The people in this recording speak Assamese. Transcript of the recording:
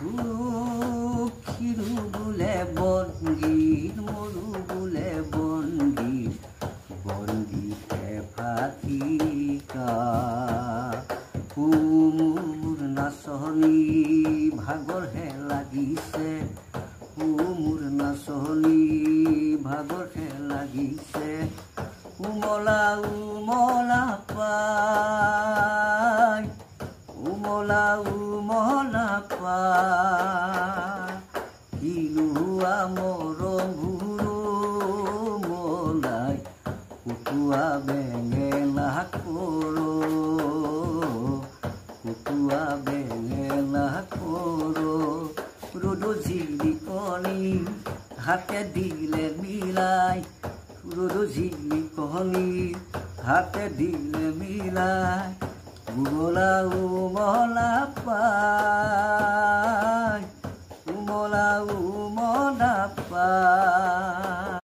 খিৰু বোলে বনগীত মৰু বোলে বনগীত বনগীতে ফাটিকা মোৰ নাচনী ভাগৰহে লাগিছে মোৰ নাচনী ভাগৰহে লাগিছে উমলা উমলা পাই উমলা উমলা পাই কিলোৱা মৰম ভুৰো মলাই কুকুৱা বেঙেনা কৰো কুকুৱা বেঙেনা কৰো ৰ'দ জিলিকনি হাতে দিলে মিলাই ৰ'দ জিলিকনি হাতে দিলে মিলাই উমলা উমলা পাই উমলা উমলা পাই